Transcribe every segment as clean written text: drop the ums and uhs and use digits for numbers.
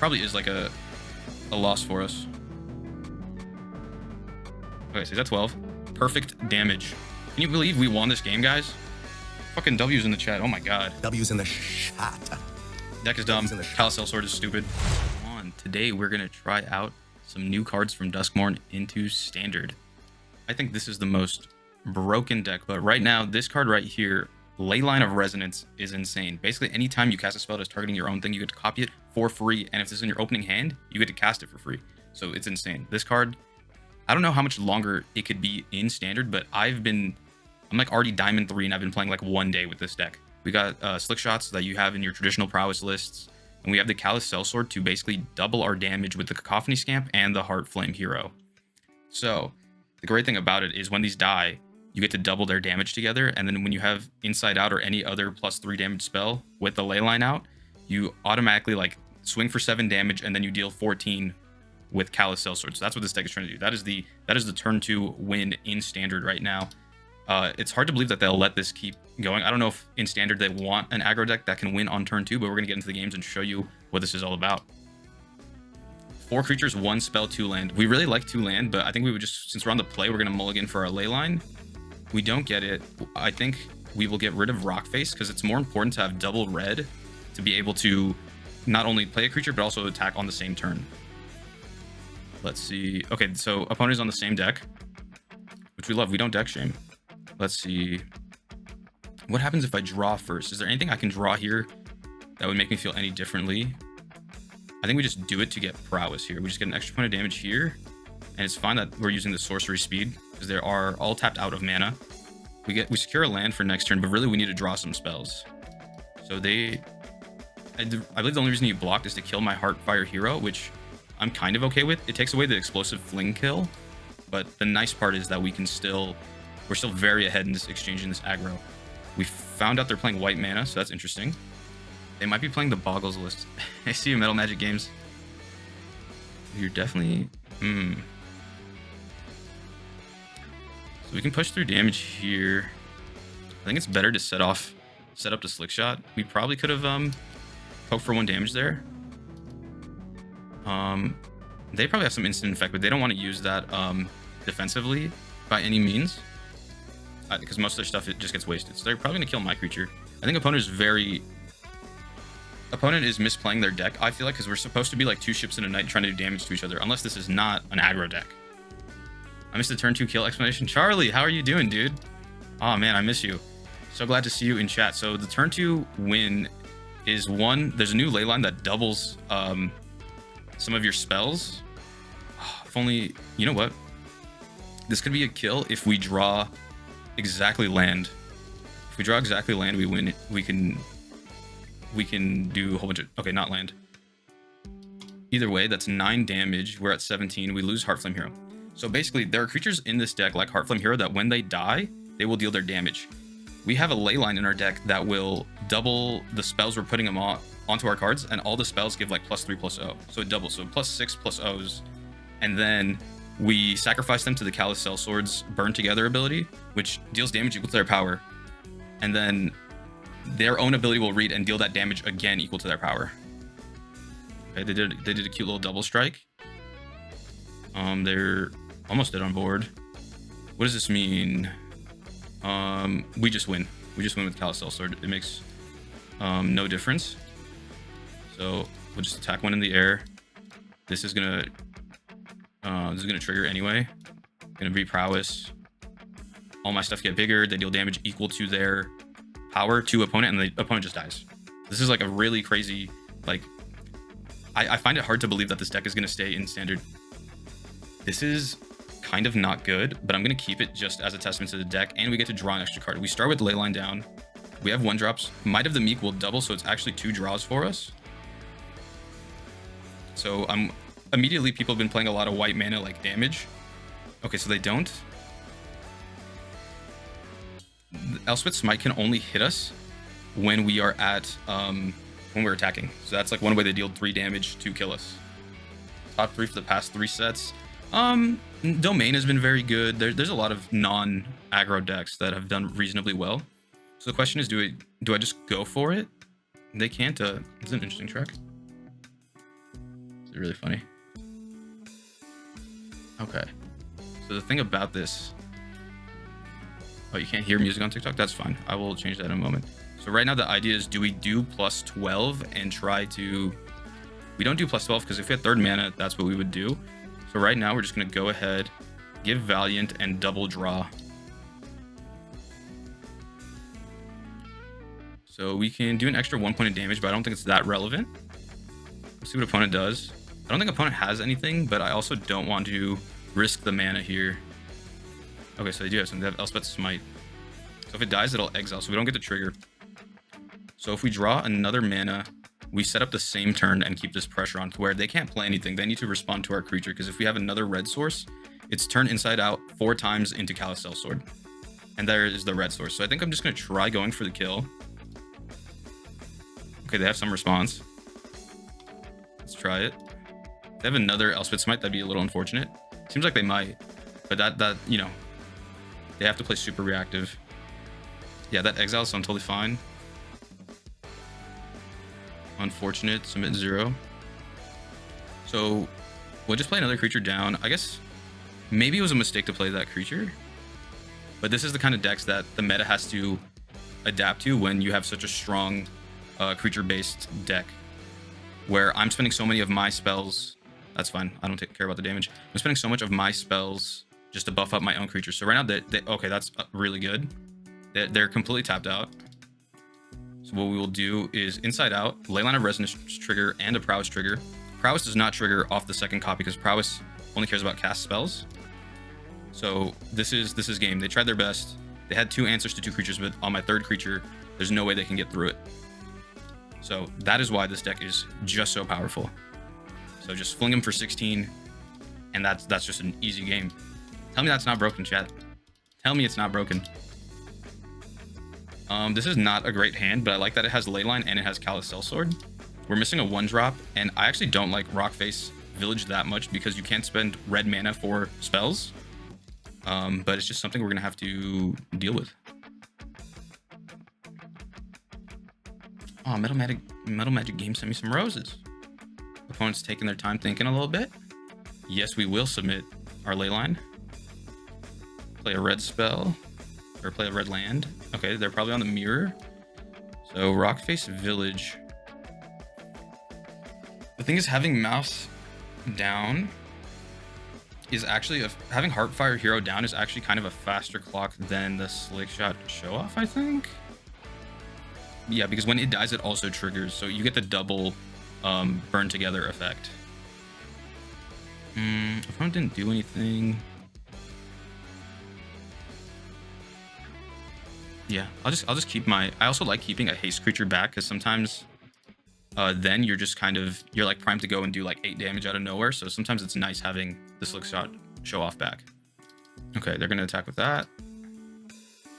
probably is like a loss for us. Okay, so he's at 12. Perfect damage. Can you believe we won this game, guys? Fucking W's in the chat. Oh my god. W's in the chat. Deck is dumb. Calisel Sword is stupid. Today we're gonna try out some new cards from Duskmourn into Standard. I think this is the most broken deck, but right now this card right here, Leyline of Resonance, is insane. Basically, anytime you cast a spell that's targeting your own thing, you get to copy it for free, and if this is in your opening hand, you get to cast it for free. So it's insane. This card, I don't know how much longer it could be in Standard, but I'm like already Diamond 3, and I've been playing like 1 day with this deck. We got Slick Shots that you have in your traditional Prowess lists, and we have the Calisel Sword to basically double our damage with the Cacophony Scamp and the Heart Flame Hero. So the great thing about it is when these die, you get to double their damage together, and then when you have Inside Out or any other +3 damage spell with the Leyline out, you automatically like swing for 7 damage, and then you deal 14 with Calisel Sword. So that's what this deck is trying to do. That is the turn 2 win in Standard right now. It's hard to believe that they'll let this keep going. I don't know if in Standard they want an aggro deck that can win on turn 2, but we're going to get into the games and show you what this is all about. 4 creatures, 1 spell, 2 land. We really like 2 land, but I think we would just, since we're on the play, we're going to mulligan for our Leyline. We don't get it. I think we will get rid of Rockface because it's more important to have double red to be able to not only play a creature, but also attack on the same turn. Let's see. Okay, so opponent is on the same deck, which we love. We don't deck shame. Let's see. What happens if I draw first? Is there anything I can draw here that would make me feel any differently? I think we just do it to get Prowess here. We just get an extra point of damage here. And it's fine that we're using the sorcery speed because they are all tapped out of mana. We secure a land for next turn, but really we need to draw some spells. So I believe the only reason you blocked is to kill my Heartfire Hero, which I'm kind of okay with. It takes away the explosive fling kill, but the nice part is that we're still very ahead in this exchange in this aggro. We found out they're playing white mana, so that's interesting. They might be playing the Boggles list. I see you, Metal Magic Games. You're definitely... So we can push through damage here. I think it's better to set up the Slick Shot. We probably could have poked for 1 damage there. They probably have some instant effect, but they don't want to use that defensively by any means. Because most of their stuff, it just gets wasted. So they're probably going to kill my creature. I think opponent is misplaying their deck, I feel like, because we're supposed to be like 2 ships in a night trying to do damage to each other, unless this is not an aggro deck. I missed the turn 2 kill explanation. Charlie, how are you doing, dude? Oh man, I miss you. So glad to see you in chat. So the turn 2 win is there's a new Leyline that doubles some of your spells. If only, you know what? This could be a kill if we draw exactly land. If we draw exactly land, we win. We can do a whole bunch of... Okay, not land. Either way, that's 9 damage. We're at 17. We lose Heartflame Hero. So basically, there are creatures in this deck like Heartflame Hero that when they die, they will deal their damage. We have a Leyline in our deck that will double the spells we're putting them onto our cards, and all the spells give like +3/+0. So it doubles. So +6/+0s. And then we sacrifice them to the Calisel Sword's Burn Together ability, which deals damage equal to their power. And then their own ability will read and deal that damage again equal to their power. Okay, they did a cute little double strike. They're almost dead on board. What does this mean? We just win. We just win with Calisel Sword. It makes no difference. So we'll just attack 1 in the air. This is gonna trigger anyway. Gonna be Prowess. All my stuff get bigger. They deal damage equal to their power to opponent, and the opponent just dies. This is like a really crazy, like, I find it hard to believe that this deck is gonna stay in Standard. This is kind of not good, but I'm gonna keep it just as a testament to the deck, and we get to draw an extra card. We start with Leyline down. We have 1-drops. Might of the Meek will double, so it's actually 2 draws for us. So immediately people have been playing a lot of white mana like damage. Okay, so they don't. Elspeth's Smite can only hit us when we are at when we're attacking. So that's like one way they deal 3 damage to kill us. Top 3 for the past 3 sets. Domain has been very good. There's a lot of non-aggro decks that have done reasonably well. So the question is, do I just go for it? They can't. It's an interesting track. It's really funny. Okay. So the thing about this... Oh, you can't hear music on TikTok? That's fine. I will change that in a moment. So right now the idea is, do we do plus 12 and try to... We don't do plus 12 because if we had third mana, that's what we would do. So right now we're just going to go ahead, give Valiant, and double draw. So we can do an extra 1 point of damage, but I don't think it's that relevant. Let's see what opponent does. I don't think opponent has anything, but I also don't want to risk the mana here. Okay, so they do have something. They have Elspeth's Smite. So if it dies, it'll exile, so we don't get the trigger. So if we draw another mana, we set up the same turn and keep this pressure on to where they can't play anything. They need to respond to our creature, because if we have another red source, it's turned inside out 4 times into Callous Sellsword. And there is the red source. So I think I'm just going to try going for the kill. Okay, they have some response. Let's try it. If they have another Elspeth's Smite, that'd be a little unfortunate. Seems like they might, but that you know, they have to play super reactive. Yeah, that exile, so I'm totally fine. Unfortunate, submit 0. So we'll just play another creature down. I guess maybe it was a mistake to play that creature, but this is the kind of decks that the meta has to adapt to when you have such a strong creature-based deck, where I'm spending so many of my spells. That's fine. I don't care about the damage. I'm spending so much of my spells just to buff up my own creatures. So right now, okay, that's really good. They're completely tapped out. So what we will do is Inside Out, Leyline of Resonance trigger, and a Prowess trigger. Prowess does not trigger off the second copy because Prowess only cares about cast spells. So this is game. They tried their best. They had 2 answers to 2 creatures, but on my third creature, there's no way they can get through it. So that is why this deck is just so powerful. So just fling him for 16, and that's just an easy game. Tell me that's not broken, chat. Tell me it's not broken. This is not a great hand, but I like that it has Leyline and it has Callous Sellsword. We're missing a 1-drop, and I actually don't like Rockface Village that much because you can't spend red mana for spells. But it's just something we're gonna have to deal with. Oh, Metal Magic Game sent me some roses. Opponent's taking their time thinking a little bit. Yes, we will submit our Leyline. Play a red spell. Or play a red land. Okay, they're probably on the mirror. So Rockface Village. The thing is, having Mouse down is actually having Heartfire Hero down is actually kind of a faster clock than the Slickshot Show Off, I think. Yeah, because when it dies, it also triggers, so you get the double burn together effect. Opponent didn't do anything. Yeah, I'll just keep my... I also like keeping a haste creature back, because sometimes then you're just you're like primed to go and do like 8 damage out of nowhere, so sometimes it's nice having the Slickshot Show Off back. Okay, they're gonna attack with that.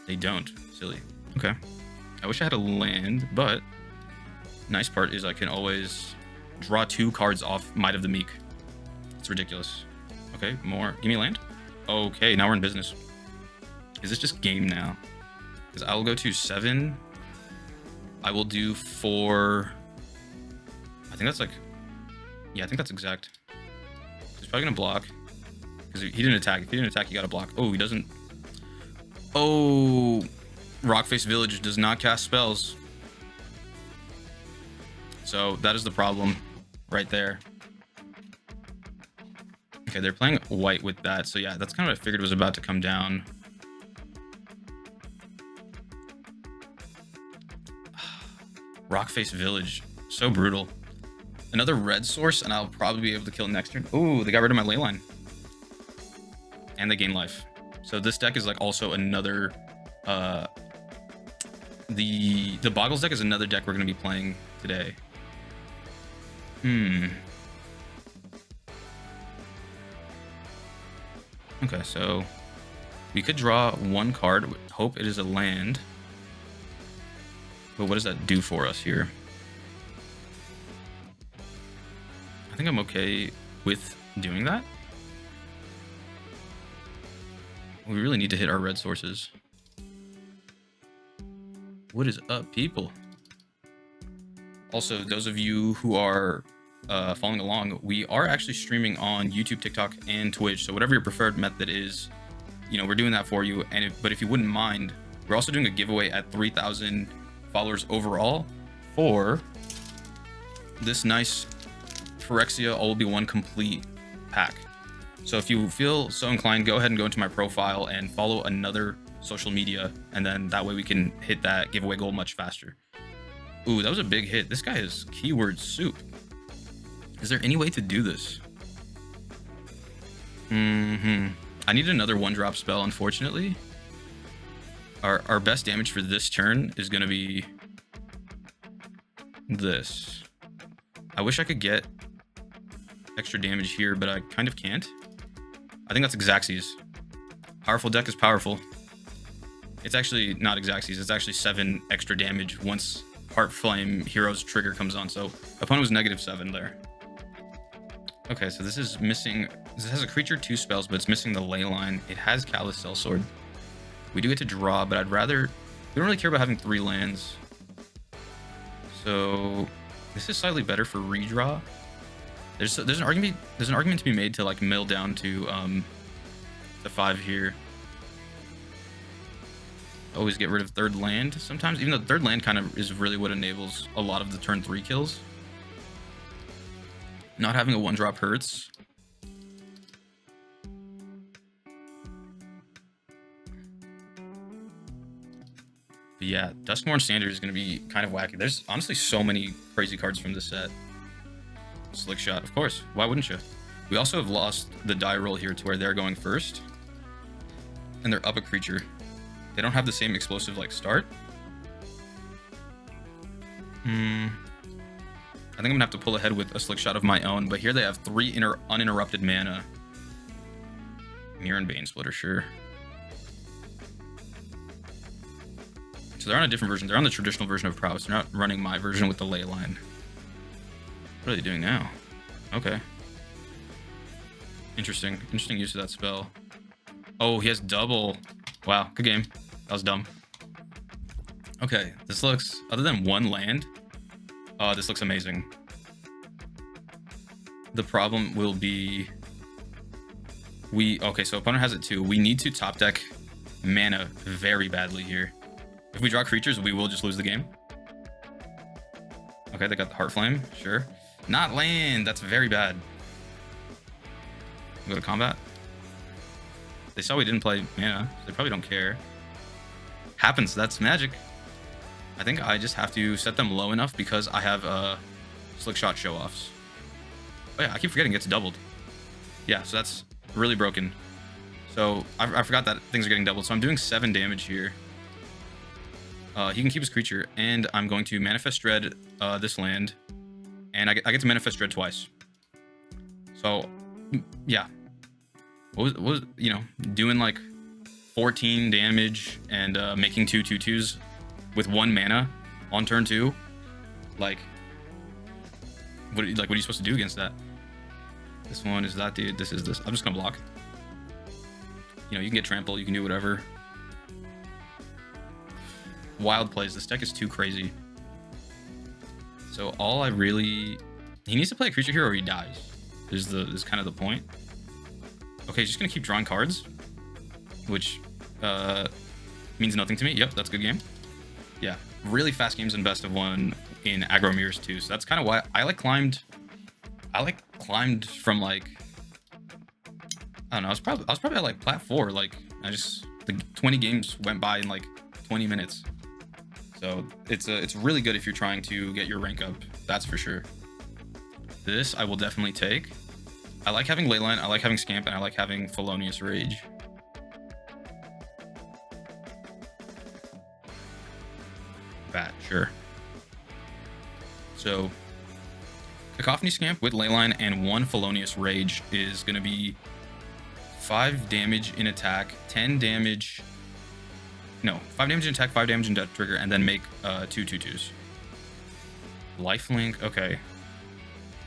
They don't. Silly. Okay. I wish I had a land, but nice part is I can always draw 2 cards off Might of the Meek. It's ridiculous. Okay, more. Give me a land. Okay, now we're in business. Is this just game now? Because I will go to 7. I will do 4. I think that's like... Yeah, I think that's exact. He's probably going to block. Because he didn't attack. If he didn't attack, you got to block. Oh, he doesn't... Oh... Rockface Village does not cast spells. So that is the problem right there. Okay, they're playing white with that. So yeah, that's kind of what I figured was about to come down. Rockface Village, so brutal. Another red source, and I'll probably be able to kill next turn. Ooh, they got rid of my Leyline. And they gain life. So this deck is like also another... The Boggles deck is another deck we're going to be playing today. Okay, so we could draw 1 card. Hope it is a land. But what does that do for us here? I think I'm okay with doing that. We really need to hit our red sources. What is up, people? Also, those of you who following along, we are actually streaming on YouTube, TikTok, and Twitch. So whatever your preferred method is, you know, we're doing that for you. And but if you wouldn't mind, we're also doing a giveaway at 3,000 followers overall for this nice Phyrexia All Will Be One complete pack. So if you feel so inclined, go ahead and go into my profile and follow another social media, and then that way we can hit that giveaway goal much faster. Ooh, that was a big hit. This guy is keyword soup. Is there any way to do this? I need another 1-drop spell, unfortunately. Our best damage for this turn is going to be this. I wish I could get extra damage here, but I kind of can't. I think that's Xaxes. Powerful deck is powerful. It's actually not Xaxes. It's actually 7 extra damage once Heart Flame Hero's trigger comes on. So opponent was -7 there. Okay, so this is missing. This has a creature, 2 spells, but it's missing the Leyline. It has Callous Sellsword. We do get to draw, but I'd rather. We don't really care about having 3 lands. So this is slightly better for redraw. There's an argument to be made to like mill down to the 5 here. Always get rid of 3rd land sometimes, even though the 3rd land kind of is really what enables a lot of the turn 3 kills. Not having a 1-drop hurts. But yeah, Duskmourn Standard is going to be kind of wacky. There's honestly so many crazy cards from this set. Slick Shot, of course. Why wouldn't you? We also have lost the die roll here to where they're going first. And they're up a creature. They don't have the same explosive like start. I think I'm gonna have to pull ahead with a Slick Shot of my own, but here they have 3 uninterrupted mana. Mirror and Bane Splitter, sure. So they're on a different version. They're on the traditional version of Prowess. They're not running my version with the Leyline. What are they doing now? Okay. Interesting. Interesting use of that spell. Oh, he has double. Wow, good game. That was dumb. Okay, this looks, other than 1 land, this looks amazing. The problem will be, okay, so opponent has it too. We need to top deck mana very badly here. If we draw creatures, we will just lose the game. Okay, they got the Heart Flame, sure. Not land, that's very bad. Go to combat. They saw we didn't play mana, so they probably don't care. Happens, that's magic. I think I just have to set them low enough because I have Slick Shot show-offs. Oh yeah, I keep forgetting it's doubled. Yeah, so that's really broken. So I forgot that things are getting doubled. So I'm doing 7 damage here. He can keep his creature, and I'm going to Manifest Dread this land. And I get to Manifest Dread twice. So, yeah. What was you know, doing like 14 damage and making 2 2/2s with 1 mana on turn 2? Like, what are you supposed to do against that? This one is that dude. This is this. I'm just gonna block. You know, you can get trample. You can do whatever. Wild plays. This deck is too crazy. So all I really... He needs to play a creature here or he dies. Is kind of the point. Okay, he's just going to keep drawing cards. Which means nothing to me. Yep, that's a good game. Yeah, really fast games in best of 1 in aggro mirrors too. So that's kind of why I climbed from like... I don't know, I was probably at like plat 4. Like, the 20 games went by in like 20 minutes. So it's really good if you're trying to get your rank up, that's for sure. This I will definitely take. I like having Leyline, I like having Scamp, and I like having Felonious Rage. Bat, sure. So Cacophony Scamp with Leyline and 1 Felonious Rage is going to be 5 damage in attack, 10 damage... No, 5 damage in attack, 5 damage in death trigger, and then make 2 2/2s. Lifelink, okay.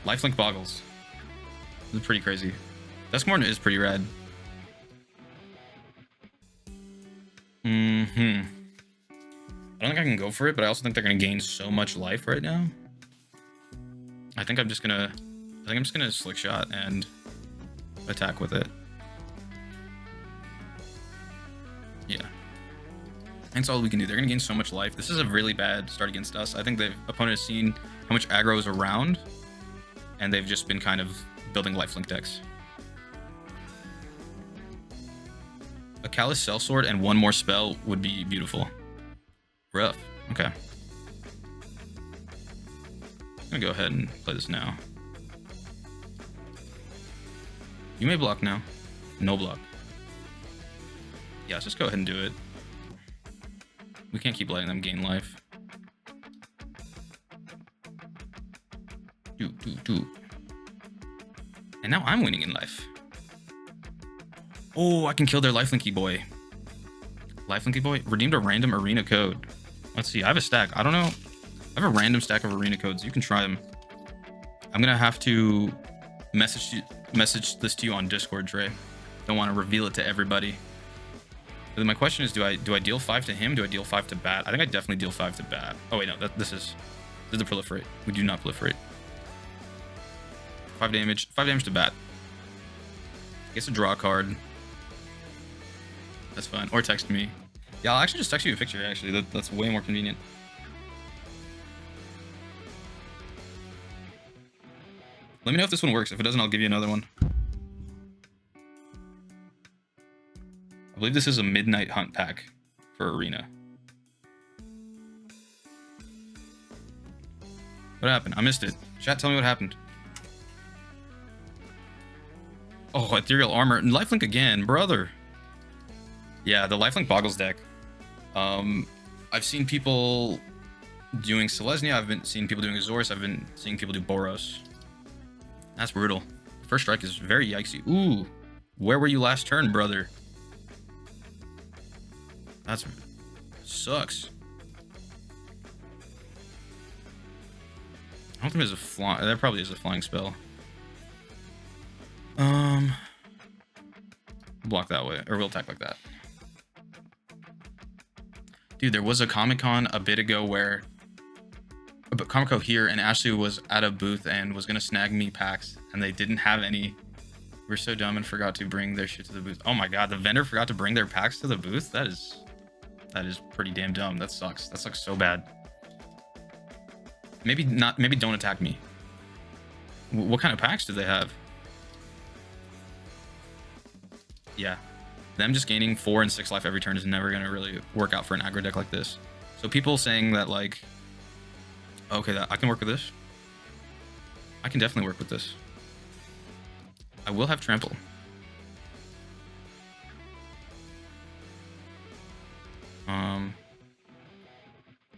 Lifelink boggles. This is pretty crazy. Duskmourn is pretty rad. I don't think I can go for it, but I also think they're going to gain so much life right now. I think I'm just going to think I'm just gonna slick shot and attack with it. Yeah. That's all we can do. They're gonna gain so much life. This is a really bad start against us. I think the opponent has seen how much aggro is around, and they've just been kind of building lifelink decks. A Callous Sellsword and one more spell would be beautiful. Rough. Okay. I'm gonna go ahead and play this now. You may block now. No block. Yeah, let's just go ahead and do it. We can't keep letting them gain life. Do. And now I'm winning in life. Oh, I can kill their lifelinky boy. Lifelinky boy redeemed a random arena code. Let's see. I have a stack. I don't know. I have a random stack of arena codes. You can try them. I'm gonna have to message this to you on Discord, Trey. Don't want to reveal it to everybody. But my question is, do I deal 5 to him? Do I deal 5 to bat? I think I definitely deal 5 to bat. Oh wait, no. This is the proliferate. We do not proliferate. 5 damage. 5 damage to bat. Gets to draw a card. That's fine. Or text me. Yeah, I'll actually just text you a picture, actually. That's way more convenient. Let me know if this one works. If it doesn't, I'll give you another one. I believe this is a Midnight Hunt pack for Arena. What happened? I missed it. Chat, tell me what happened. Oh, Ethereal Armor. Lifelink again, brother. Yeah, the Lifelink Boggles deck. I've seen people doing Selesnya. I've been seeing people doing Azorius. I've been seeing people do Boros. That's brutal. First strike is very yikesy. Ooh, where were you last turn, brother? That's sucks. I don't think there's a fly. There probably is a flying spell. Block that way, or we'll attack like that. Dude, there was a Comic-Con a bit ago where Comic-Con here, and Ashley was at a booth and was gonna snag me packs, and they didn't have any. We're so dumb and forgot to bring their shit to the booth. Oh my god, the vendor forgot to bring their packs to the booth? That is pretty damn dumb. That sucks. That sucks so bad. Maybe not. Maybe don't attack me. What kind of packs do they have? Yeah, them just gaining 4 and 6 life every turn is never gonna really work out for an aggro deck like this. So people saying that, like, okay, I can work with this. I can definitely work with this. I will have trample.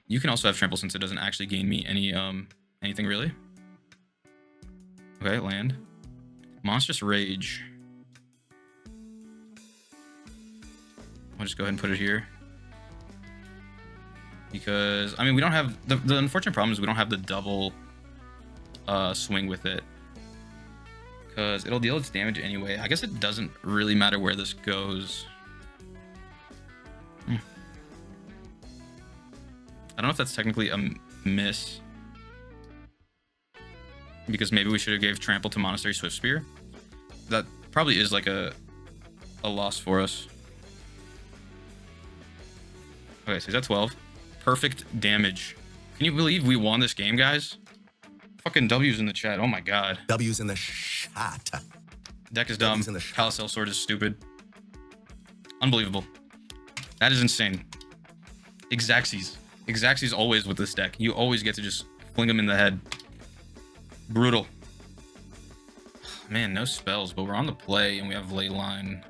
You can also have trample since it doesn't actually gain me any anything really. Okay, land. Monstrous Rage. I'll just go ahead and put it here. Because, I mean, we don't have... The unfortunate problem is we don't have the double swing with it. Because it'll deal its damage anyway. I guess it doesn't really matter where this goes. I don't know if that's technically a miss. Because maybe we should have gave Trample to Monastery Swift Spear. That probably is like a loss for us. Okay, so he's at 12. Perfect damage. Can you believe we won this game, guys? Fucking W's in the chat. Oh my god. W's in the chat. Deck is dumb. Callous Sellsword is stupid. Unbelievable. That is insane. Exacxies. Exacxies always with this deck. You always get to just fling them in the head. Brutal. Man, no spells, but we're on the play and we have Leyline.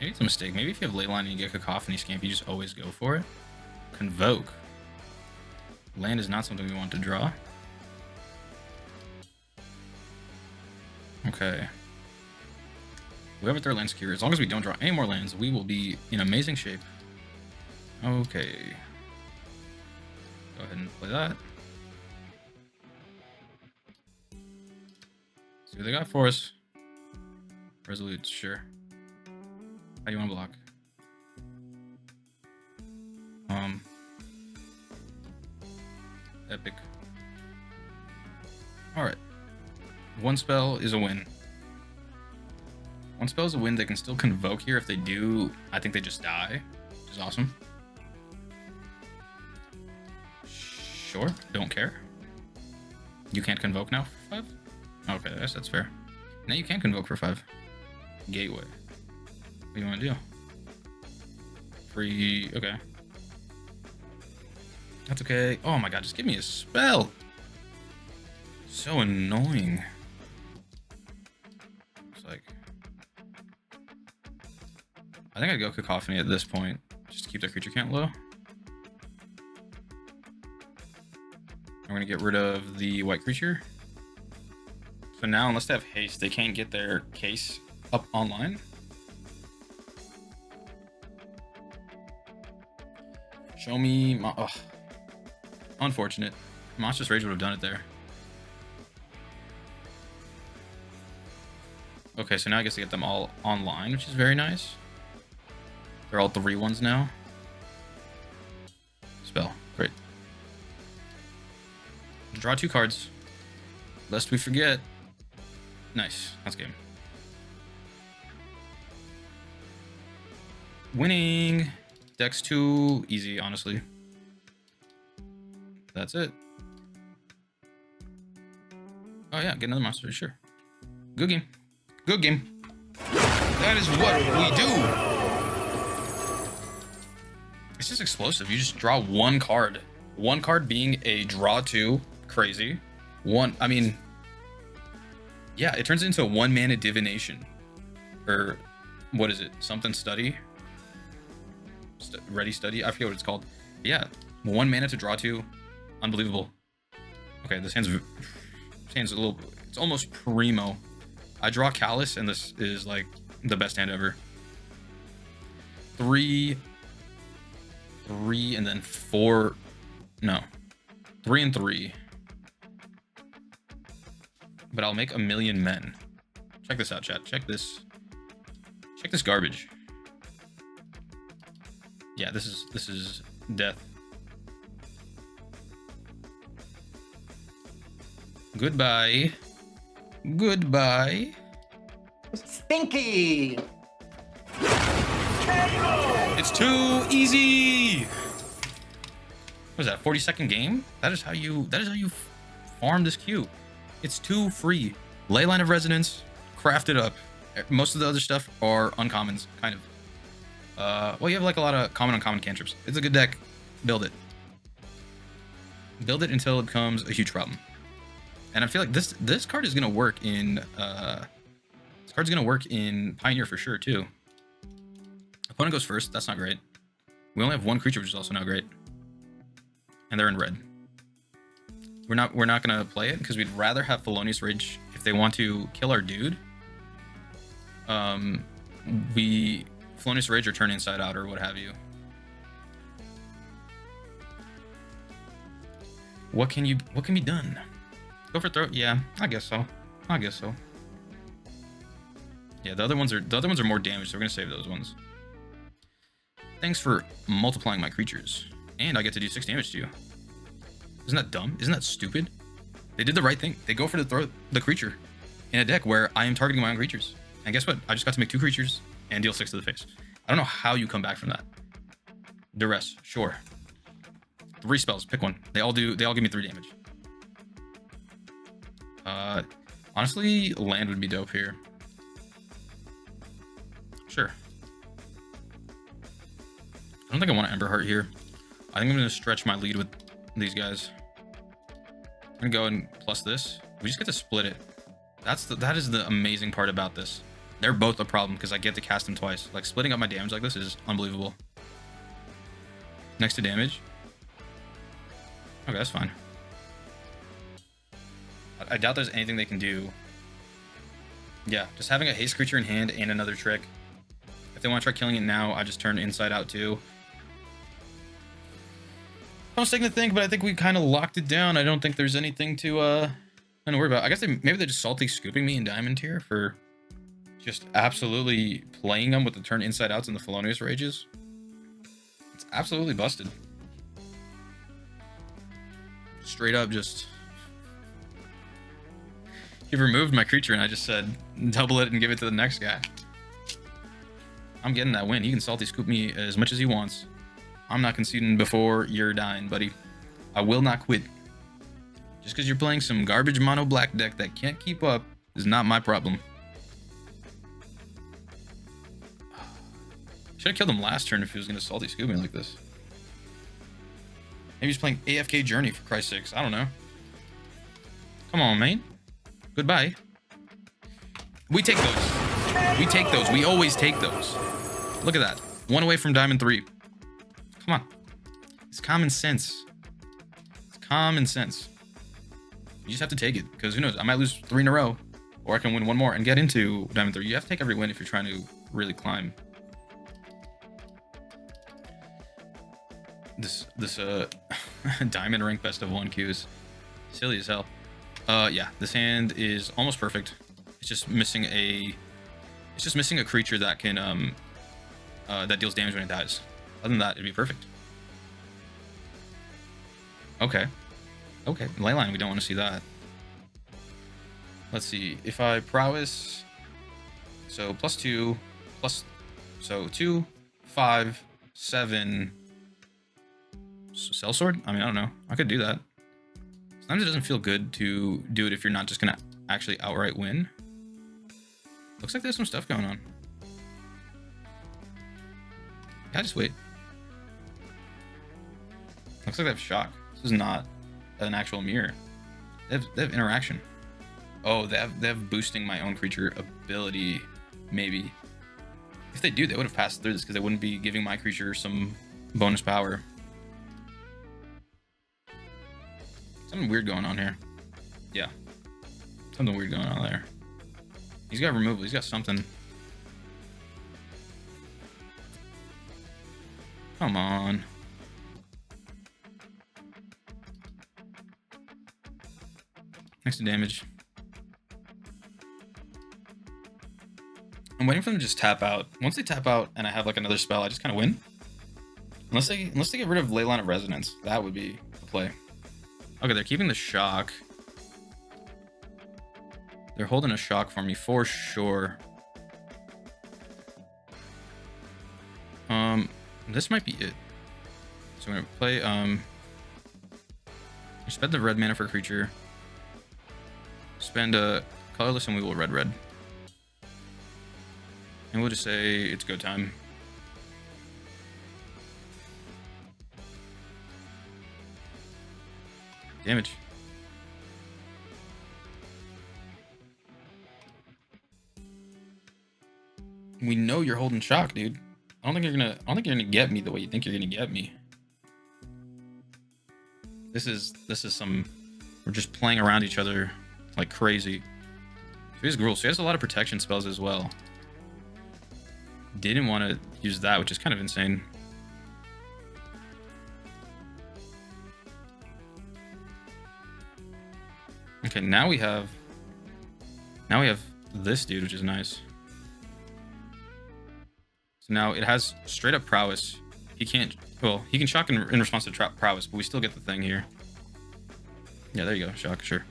Maybe it's a mistake. Maybe if you have Leyline and you get Cacophony Scamp, you just always go for it. Convoke. Land is not something we want to draw. Okay. We have a third land secure. As long as we don't draw any more lands, we will be in amazing shape. Okay. Go ahead and play that. See what they got for us. Resolute, sure. How do you want to block? Epic. Alright. One spell is a win. One spell is a win. They can still convoke here. If they do, I think they just die, which is awesome. Sure, don't care. You can't convoke now for 5? Okay, I guess that's fair. Now you can convoke for 5. Gateway. What do you want to do? Free. Okay. That's okay. Oh my god, just give me a spell. So annoying. It's like, I think I'd go Cacophony at this point, just to keep their creature count low. I'm gonna get rid of the white creature. So now, unless they have haste, they can't get their case up online. Show me. Ugh. Unfortunate. Monstrous Rage would have done it there. Okay, so now I guess I get them all online, which is very nice. They're all 3/1s now. Spell. Great. Draw 2 cards. Lest we forget. Nice. That's game. Winning. Dex 2. Easy, honestly. That's it. Oh yeah, get another monster. Sure. Good game. Good game. That is what we do. It's just explosive. You just draw 1 card. 1 card being a draw 2. Crazy. I mean, yeah, it turns into a 1-mana divination. Or, what is it? Something study? Ready study? I forget what it's called. Yeah, 1 mana to draw 2. Unbelievable. Okay, this hand's a little... It's almost primo. I draw Callus, and this is, like, the best hand ever. 3, and then 4... No. 3 and 3. But I'll make 1,000,000 men. Check this out, chat. Check this. Check this garbage. Yeah, this is death. Goodbye. Goodbye. Stinky. It's too easy. What is that? 40-second game? That is how you farm this queue. It's too free. Leyline of Resonance, craft it up. Most of the other stuff are uncommons, kind of. Well, you have like a lot of uncommon cantrips. It's a good deck. Build it. Build it until it becomes a huge problem. And I feel like this card is gonna work in Pioneer for sure too. Opponent goes first. That's not great. We only have 1 creature, which is also not great. And they're in red. We're not gonna play it because we'd rather have Felonious Rage if they want to kill our dude. Felonious Rage or turn inside out or what have you. What can be done? Go for throw? Yeah, I guess so. Yeah, the other ones are more damage, so we're gonna save those ones. Thanks for multiplying my creatures. And I get to do 6 damage to you. Isn't that dumb? Isn't that stupid? They did the right thing. They go for the creature in a deck where I am targeting my own creatures. And guess what? I just got to make 2 creatures and deal 6 to the face. I don't know how you come back from that. Duress, sure. 3 spells, pick one. They all give me 3 damage. Honestly, land would be dope here. Sure. I don't think I want an Emberheart here. I think I'm gonna stretch my lead with these guys. I'm gonna go and plus this. We just get to split it. That is the amazing part about this. They're both a problem because I get to cast them twice. Like splitting up my damage like this is unbelievable. Next to damage. Okay, that's fine. I doubt there's anything they can do. Yeah, just having a haste creature in hand and another trick. If they want to try killing it now, I just turn inside out too. I was taking to think, but I think we kind of locked it down. I don't think there's anything to worry about. I guess maybe they're just salty scooping me in Diamond here for just absolutely playing them with the turn inside outs and the Felonious Rages. It's absolutely busted. straight up just... He removed my creature and I just said, double it and give it to the next guy. I'm getting that win. He can salty scoop me as much as he wants. I'm not conceding before you're dying, buddy. I will not quit. Just because you're playing some garbage mono black deck that can't keep up is not my problem. Should have killed him last turn if he was going to salty scoop me like this. Maybe he's playing AFK Journey, for Christ's sakes. I don't know. Come on, man. Goodbye. We take those. We take those. We always take those. Look at that. 1 away from Diamond 3. Come on. It's common sense. It's common sense. You just have to take it, because who knows? I might lose 3 in a row, or I can win 1 more and get into Diamond 3. You have to take every win if you're trying to really climb. This Diamond rank best of 1 queue is silly as hell. Yeah, this hand is almost perfect. It's just missing a creature that can that deals damage when it dies. Other than that, it'd be perfect. Okay. Okay, Leyline, we don't want to see that. Let's see. If I prowess, so +2, so 2, 5, 7. Sellsword? I mean, I don't know. I could do that. Sometimes it doesn't feel good to do it if you're not just gonna actually outright win. Looks like there's some stuff going on. Yeah, just wait. Looks like they have shock. This is not an actual mirror. They have interaction. Oh, they have boosting my own creature ability, maybe. If they do, they would have passed through this because they wouldn't be giving my creature some bonus power. Something weird going on here. Yeah. Something weird going on there. He's got removal. He's got something. Come on. Next to damage. I'm waiting for them to just tap out. Once they tap out and I have like another spell, I just kind of win. Unless they get rid of Leyline of Resonance. That would be a play. Okay, they're keeping the shock. They're holding a shock for me for sure. This might be it. So I'm gonna play spend the red mana for a creature. Spend a colorless and we will red. And we'll just say it's go time. Damage. We know you're holding shock, dude. I don't think you're gonna get me the way you think you're gonna get me. This is some, we're just playing around each other like crazy. He has Gruul, so he has a lot of protection spells as well. Didn't want to use that, which is kind of insane. Okay, now we have this dude, which is nice. So now it has straight up prowess. He can't, well, he can shock in response to trap prowess, but we still get the thing here. Yeah, there you go, shock, sure.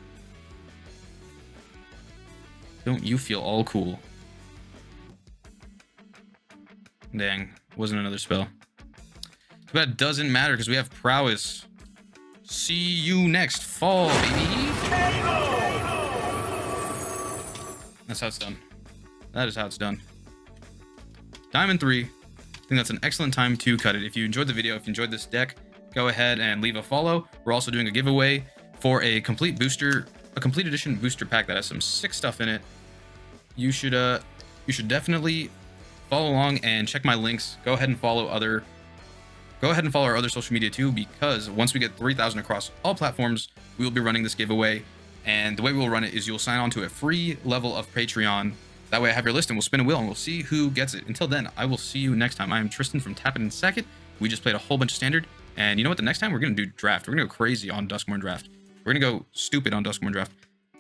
Don't you feel all cool? Dang, wasn't another spell. But it doesn't matter because we have prowess. See you next fall, baby. That's how it's done. That is how it's done. Diamond 3. I think that's an excellent time to cut it. If you enjoyed the video, if you enjoyed this deck, go ahead and leave a follow. We're also doing a giveaway for a complete edition booster pack that has some sick stuff in it. You should definitely follow along and check my links. Go ahead and follow our other social media too, because once we get 3,000 across all platforms, we will be running this giveaway. And the way we will run it is you'll sign on to a free level of Patreon. That way I have your list and we'll spin a wheel and we'll see who gets it. Until then, I will see you next time. I am Tristan from Tap It in Second. We just played a whole bunch of Standard. And you know what? The next time we're going to do draft. We're going to go crazy on Duskmourn draft. We're going to go stupid on Duskmourn draft.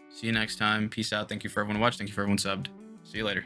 See you next time. Peace out. Thank you for everyone who watched. Thank you for everyone subbed. See you later.